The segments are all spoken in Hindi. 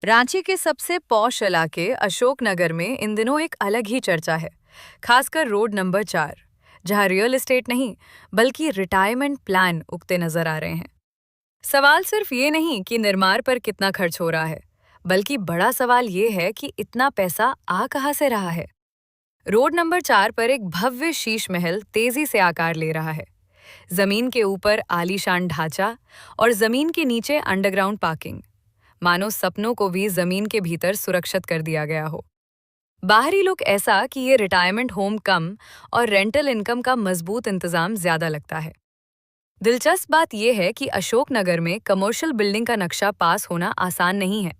रांची के सबसे पॉश इलाके अशोकनगर में इन दिनों एक अलग ही चर्चा है, खासकर रोड नंबर 4, जहां रियल एस्टेट नहीं बल्कि रिटायरमेंट प्लान उगते नजर आ रहे हैं। सवाल सिर्फ ये नहीं कि निर्माण पर कितना खर्च हो रहा है, बल्कि बड़ा सवाल ये है कि इतना पैसा आ कहां से रहा है। रोड नंबर 4 पर एक भव्य शीश महल तेजी से आकार ले रहा है। जमीन के ऊपर आलीशान ढांचा और जमीन के नीचे अंडरग्राउंड पार्किंग, मानो सपनों को भी जमीन के भीतर सुरक्षित कर दिया गया हो। बाहरी लुक ऐसा कि ये रिटायरमेंट होम कम और रेंटल इनकम का मजबूत इंतजाम ज्यादा लगता है। दिलचस्प बात यह है कि अशोकनगर में कमर्शियल बिल्डिंग का नक्शा पास होना आसान नहीं है।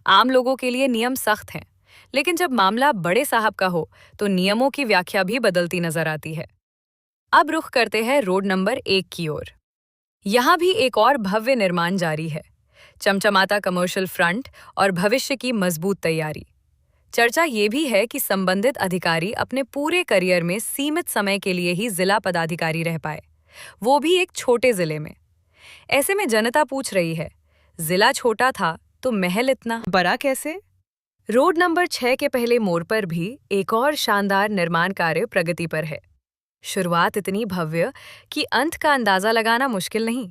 आम लोगों के लिए नियम सख्त हैं, लेकिन जब मामला बड़े साहब का हो तो नियमों की व्याख्या भी बदलती नजर आती है। अब रुख करते हैं रोड नंबर 1 की ओर। यहाँ भी एक और भव्य निर्माण जारी है, चमचमाता कमर्शियल फ्रंट और भविष्य की मजबूत तैयारी। चर्चा ये भी है कि संबंधित अधिकारी अपने पूरे करियर में सीमित समय के लिए ही जिला पदाधिकारी रह पाए, वो भी एक छोटे जिले में। ऐसे में जनता पूछ रही है, जिला छोटा था तो महल इतना बड़ा कैसे? रोड नंबर 6 के पहले मोड़ पर भी एक और शानदार निर्माण कार्य प्रगति पर है। शुरुआत इतनी भव्य कि अंत का अंदाजा लगाना मुश्किल नहीं।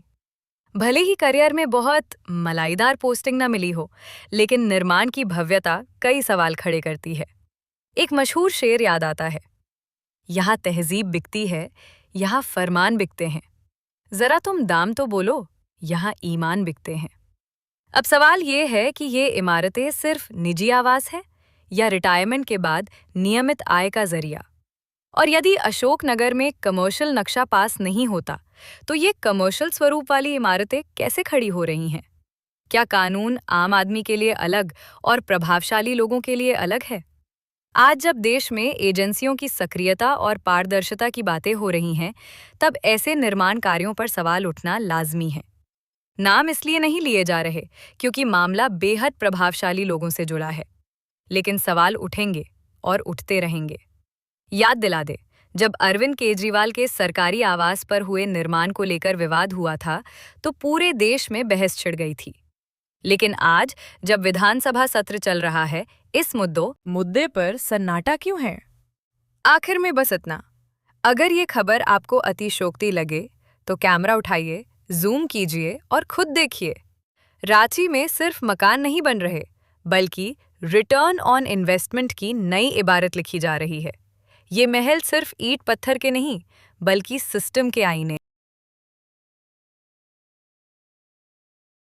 भले ही करियर में बहुत मलाईदार पोस्टिंग न मिली हो, लेकिन निर्माण की भव्यता कई सवाल खड़े करती है। एक मशहूर शेर याद आता है, यहाँ तहजीब बिकती है, यहाँ फरमान बिकते हैं। जरा तुम दाम तो बोलो, यहाँ ईमान बिकते हैं। अब सवाल ये है कि ये इमारतें सिर्फ निजी आवास है या रिटायरमेंट के बाद नियमित आय का जरिया। और यदि अशोकनगर में कमर्शियल नक्शा पास नहीं होता, तो ये कमर्शियल स्वरूप वाली इमारतें कैसे खड़ी हो रही हैं? क्या कानून आम आदमी के लिए अलग और प्रभावशाली लोगों के लिए अलग है? आज जब देश में एजेंसियों की सक्रियता और पारदर्शिता की बातें हो रही हैं, तब ऐसे निर्माण कार्यों पर सवाल उठना लाजमी है। नाम इसलिए नहीं लिए जा रहे क्योंकि मामला बेहद प्रभावशाली लोगों से जुड़ा है, लेकिन सवाल उठेंगे और उठते रहेंगे। याद दिला दे, जब अरविंद केजरीवाल के सरकारी आवास पर हुए निर्माण को लेकर विवाद हुआ था, तो पूरे देश में बहस छिड़ गई थी। लेकिन आज जब विधानसभा सत्र चल रहा है, इस मुद्दे पर सन्नाटा क्यों है? आखिर में बस इतना। अगर ये खबर आपको अतिशयोक्ति लगे, तो कैमरा उठाइए, जूम कीजिए और खुद देखिए। रांची में सिर्फ मकान नहीं बन रहे, बल्कि रिटर्न ऑन इन्वेस्टमेंट की नई इबारत लिखी जा रही है। ये महल सिर्फ ईंट पत्थर के नहीं, बल्कि सिस्टम के आईने